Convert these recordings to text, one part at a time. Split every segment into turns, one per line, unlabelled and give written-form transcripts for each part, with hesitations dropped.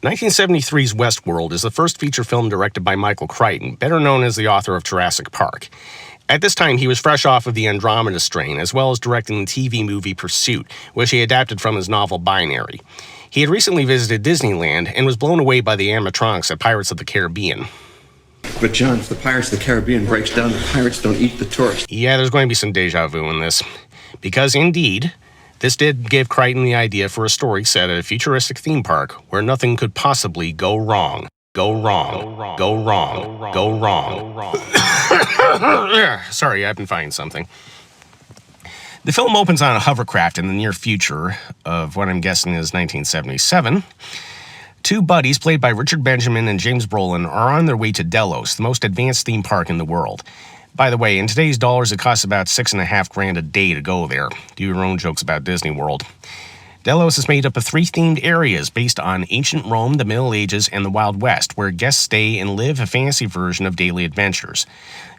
1973's Westworld is the first feature film directed by Michael Crichton, better known as the author of Jurassic Park. At this time, he was fresh off of the Andromeda Strain, as well as directing the TV movie Pursuit, which he adapted from his novel Binary. He had recently visited Disneyland and was blown away by the animatronics at Pirates of the Caribbean.
But John, if the Pirates of the Caribbean breaks down, the pirates don't eat the tourists.
Yeah, there's going to be some deja vu in this. Because indeed, this did give Crichton the idea for a story set at a futuristic theme park where nothing could possibly go wrong. Go wrong. Go wrong. Go wrong. Sorry, I've been finding something. The film opens on a hovercraft in the near future of what I'm guessing is 1977. Two buddies, played by Richard Benjamin and James Brolin, are on their way to Delos, the most advanced theme park in the world. By the way, in today's dollars, it costs about $6,500 a day to go there. Do your own jokes about Disney World. Delos is made up of 3 themed areas based on ancient Rome, the Middle Ages, and the Wild West, where guests stay and live a fantasy version of daily adventures.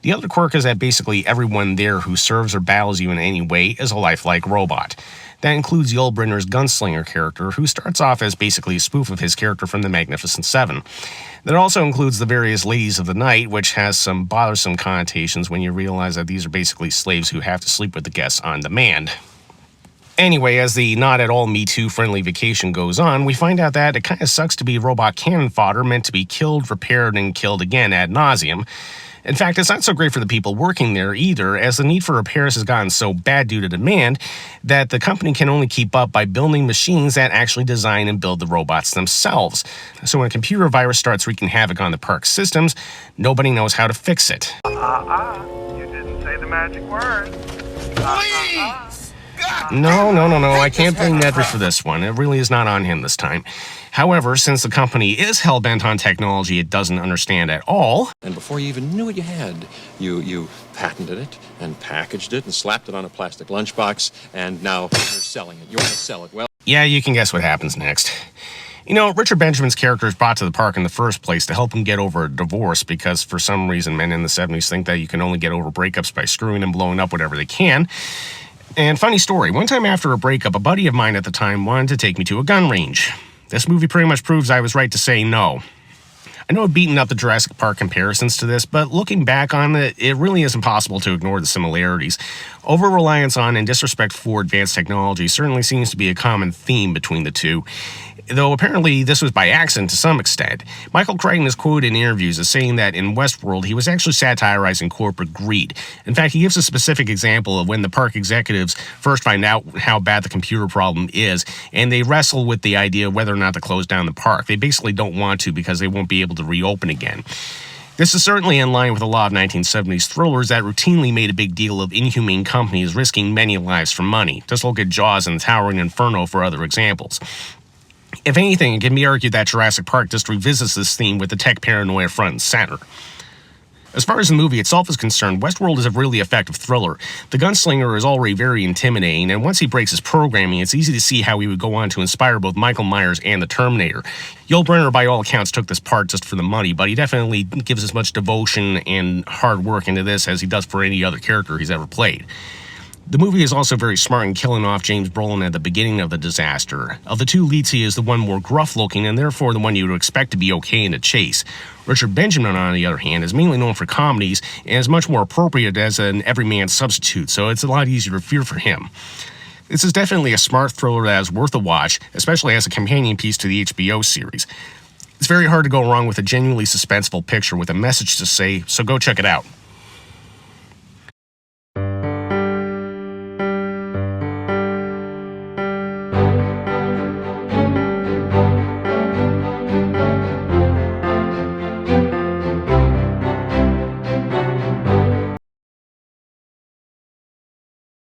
The other quirk is that basically everyone there who serves or battles you in any way is a lifelike robot. That includes Yulbrenner's gunslinger character, who starts off as basically a spoof of his character from The Magnificent Seven. That also includes the various ladies of the night, which has some bothersome connotations when you realize that these are basically slaves who have to sleep with the guests on demand. Anyway, as the not at all Me Too friendly vacation goes on, we find out that it kind of sucks to be robot cannon fodder meant to be killed, repaired, and killed again ad nauseum. In fact, it's not so great for the people working there either, as the need for repairs has gotten so bad due to demand that the company can only keep up by building machines that actually design and build the robots themselves. So when a computer virus starts wreaking havoc on the park's systems, nobody knows how to fix it.
You didn't say the magic word.
Please! No, I can't blame Nedry for this one. It really is not on him this time. However, since the company is hell-bent on technology it doesn't understand at all...
And before you even knew what you had, you patented it and packaged it and slapped it on a plastic lunchbox, and now you're selling it. You want to sell it. Well...
Yeah, you can guess what happens next. You know, Richard Benjamin's character is brought to the park in the first place to help him get over a divorce because for some reason men in the 70s think that you can only get over breakups by screwing and blowing up whatever they can. And funny story, one time after a breakup, a buddy of mine at the time wanted to take me to a gun range. This movie pretty much proves I was right to say no. I know I've beaten up the Jurassic Park comparisons to this, but looking back on it, it really is impossible to ignore the similarities. Over-reliance on and disrespect for advanced technology certainly seems to be a common theme between the two, though apparently this was by accident to some extent. Michael Crichton is quoted in interviews as saying that in Westworld he was actually satirizing corporate greed. In fact, he gives a specific example of when the park executives first find out how bad the computer problem is, and they wrestle with the idea of whether or not to close down the park. They basically don't want to because they won't be able to reopen again. This is certainly in line with a lot of 1970s thrillers that routinely made a big deal of inhumane companies risking many lives for money. Just look at Jaws and Towering Inferno for other examples. If anything, it can be argued that Jurassic Park just revisits this theme with the tech paranoia front and center. As far as the movie itself is concerned, Westworld is a really effective thriller. The gunslinger is already very intimidating, and once he breaks his programming, it's easy to see how he would go on to inspire both Michael Myers and the Terminator. Yulbrenner, by all accounts, took this part just for the money, but he definitely gives as much devotion and hard work into this as he does for any other character he's ever played. The movie is also very smart in killing off James Brolin at the beginning of the disaster. Of the two leads, he is the one more gruff-looking and therefore the one you would expect to be okay in a chase. Richard Benjamin, on the other hand, is mainly known for comedies and is much more appropriate as an everyman substitute, so it's a lot easier to fear for him. This is definitely a smart thriller that is worth a watch, especially as a companion piece to the HBO series. It's very hard to go wrong with a genuinely suspenseful picture with a message to say, so go check it out.